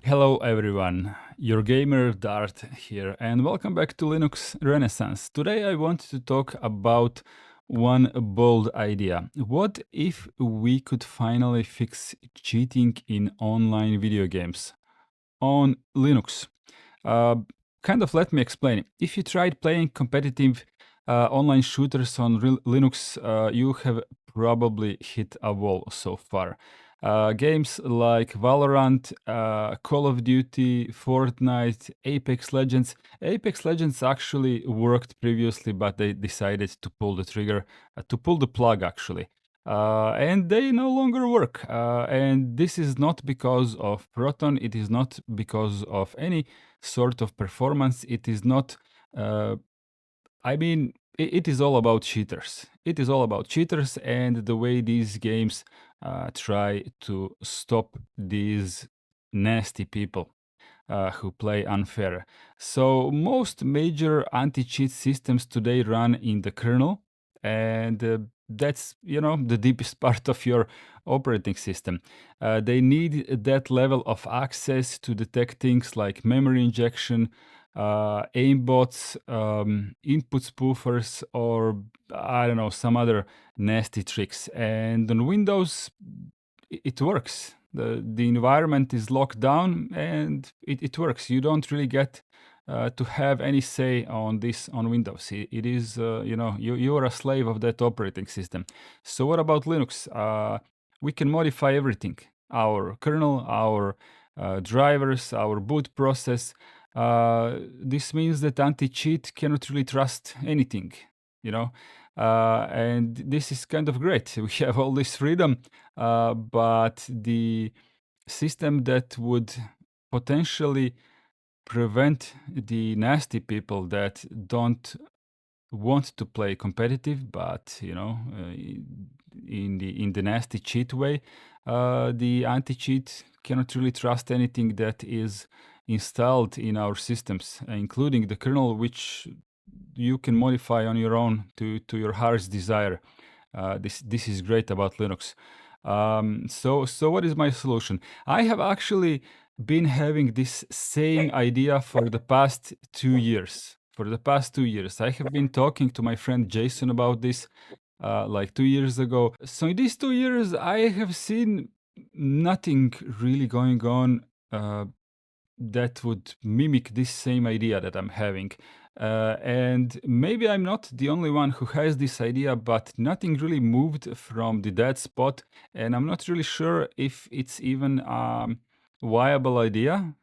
Hello everyone, your gamer Dart here, and welcome back to Linux Renaissance. Today I want to talk about one bold idea. What if we could finally fix cheating in online video games on Linux? Let me explain. If you tried playing competitive online shooters on Linux, you have probably hit a wall so far. Games like Valorant, Call of Duty, Fortnite, Apex Legends. Apex Legends actually worked previously, but they decided to pull the trigger, to pull the plug actually. And they no longer work. And this is not because of Proton, it is not because of any sort of performance. It is not, it is all about cheaters. It is all about cheaters and the way these games try to stop these nasty people who play unfair. So most major anti-cheat systems today run in the kernel, and that's the deepest part of your operating system. They need that level of access to detect things like memory injection, aimbots, input spoofers, or I don't know, some other nasty tricks. And on Windows, it works. The environment is locked down and it works. You don't really get to have any say on this on Windows. It is, you are a slave of that operating system. So what about Linux? We can modify everything. Our kernel, our drivers, our boot process. This means that anti-cheat cannot really trust anything, you know. And this is kind of great. We have all this freedom, but the system that would potentially prevent the nasty people that don't want to play competitive, but in the nasty cheat way, the anti-cheat cannot really trust anything that is installed in our systems, including the kernel, which you can modify on your own to your heart's desire. This is great about Linux. So what is my solution? I have actually been having this same idea for the past 2 years. For the past 2 years, I have been talking to my friend Jason about this like 2 years ago. So in these 2 years, I have seen nothing really going on that would mimic this same idea that I'm having. And maybe I'm not the only one who has this idea, but nothing really moved from the dead spot. And I'm not really sure if it's even a viable idea,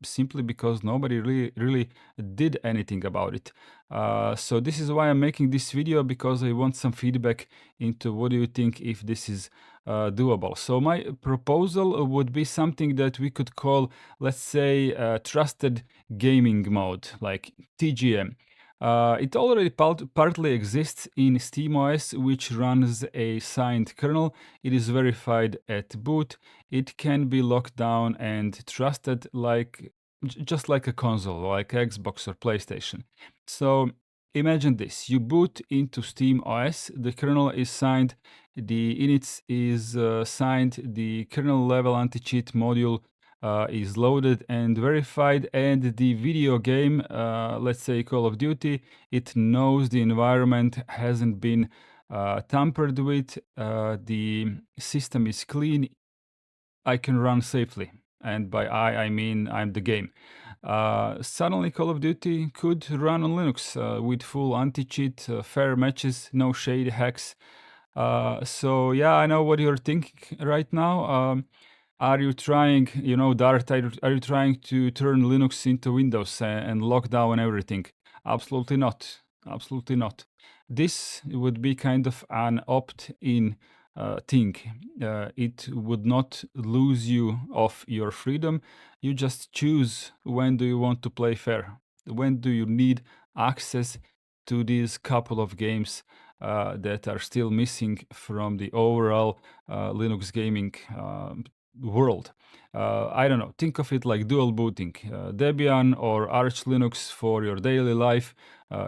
simply because nobody really did anything about it. So this is why I'm making this video, because I want some feedback into what do you think if this is doable. So my proposal would be something that we could call, let's say, trusted gaming mode, like TGM. It already partly exists in SteamOS, which runs a signed kernel. It is verified at boot. It can be locked down and trusted like just like a console, like Xbox or PlayStation. So imagine this: you boot into SteamOS, the kernel is signed, the init is signed, the kernel level anti-cheat module is loaded and verified, and the video game, let's say Call of Duty, it knows the environment hasn't been tampered with, the system is clean, I can run safely. And by I mean I'm the game. Suddenly Call of Duty could run on Linux with full anti-cheat, fair matches, no shade hacks. So yeah, I know what you're thinking right now. Are you trying, Dart, are you trying to turn Linux into Windows and lock down everything? Absolutely not. Absolutely not. This would be kind of an opt-in thing. It would not lose you of your freedom. You just choose when do you want to play fair. When do you need access to these couple of games that are still missing from the overall Linux gaming world. I don't know. Think of it like dual booting, Debian or Arch Linux for your daily life,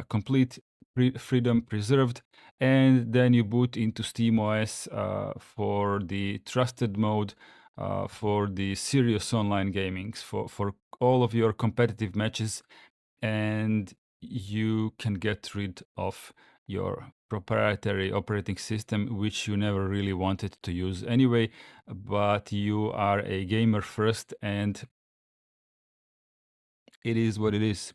complete freedom preserved, and then you boot into SteamOS for the trusted mode, for the serious online gaming, for all of your competitive matches, and you can get rid of your proprietary operating system, which you never really wanted to use anyway, but you are a gamer first, and it is what it is.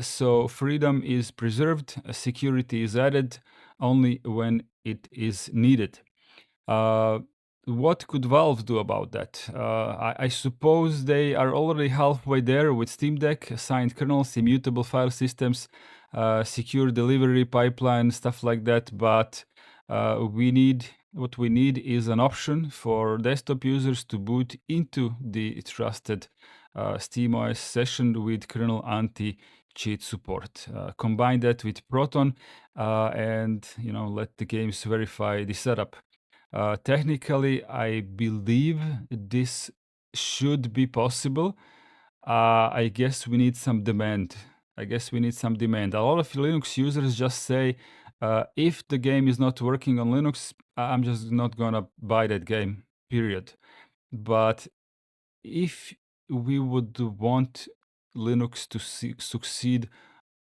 So freedom is preserved, security is added only when it is needed. Uh, what could Valve do about that? I suppose they are already halfway there with Steam Deck, assigned kernels, immutable file systems, secure delivery pipeline, stuff like that. But we need what we need is an option for desktop users to boot into the trusted SteamOS session with kernel anti-cheat support. Combine that with Proton, and let the games verify the setup. Technically, I believe this should be possible. I guess we need some demand. I guess we need some demand. A lot of Linux users just say, if the game is not working on Linux, I'm just not gonna buy that game, period. But if we would want Linux to succeed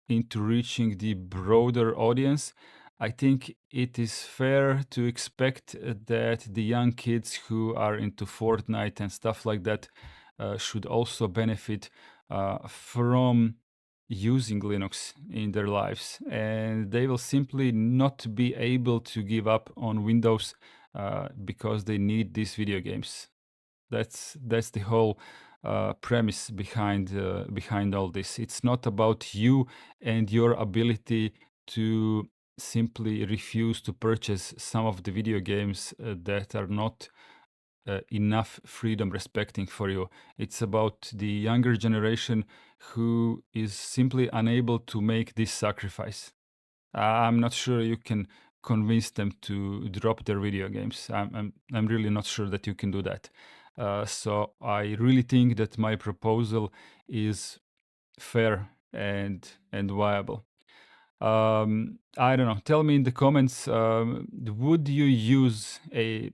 into reaching the broader audience, I think it is fair to expect that the young kids who are into Fortnite and stuff like that should also benefit from using Linux in their lives. And they will simply not be able to give up on Windows because they need these video games. That's the whole premise behind all this. It's not about you and your ability to simply refuse to purchase some of the video games that are not enough freedom respecting for you. It's about the younger generation who is simply unable to make this sacrifice. I'm not sure you can convince them to drop their video games. I'm really not sure that you can do that. So I really think that my proposal is fair and viable. I don't know. Tell me in the comments, would you use a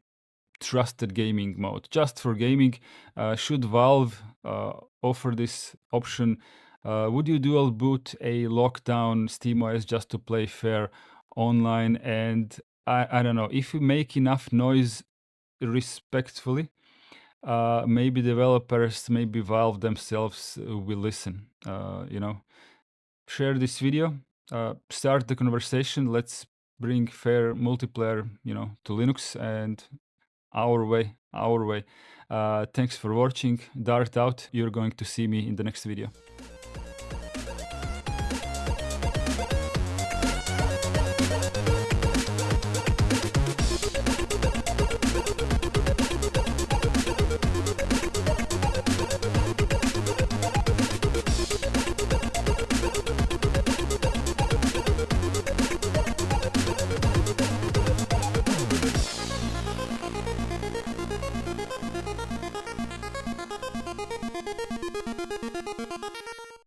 trusted gaming mode just for gaming? Should Valve offer this option? Would you dual boot a lockdown SteamOS just to play fair online? And I don't know, if you make enough noise respectfully, maybe developers, maybe Valve themselves will listen. Share this video, start the conversation. Let's bring fair multiplayer, to Linux, and our way, our way. Thanks for watching. Dart out. You're going to see me in the next video.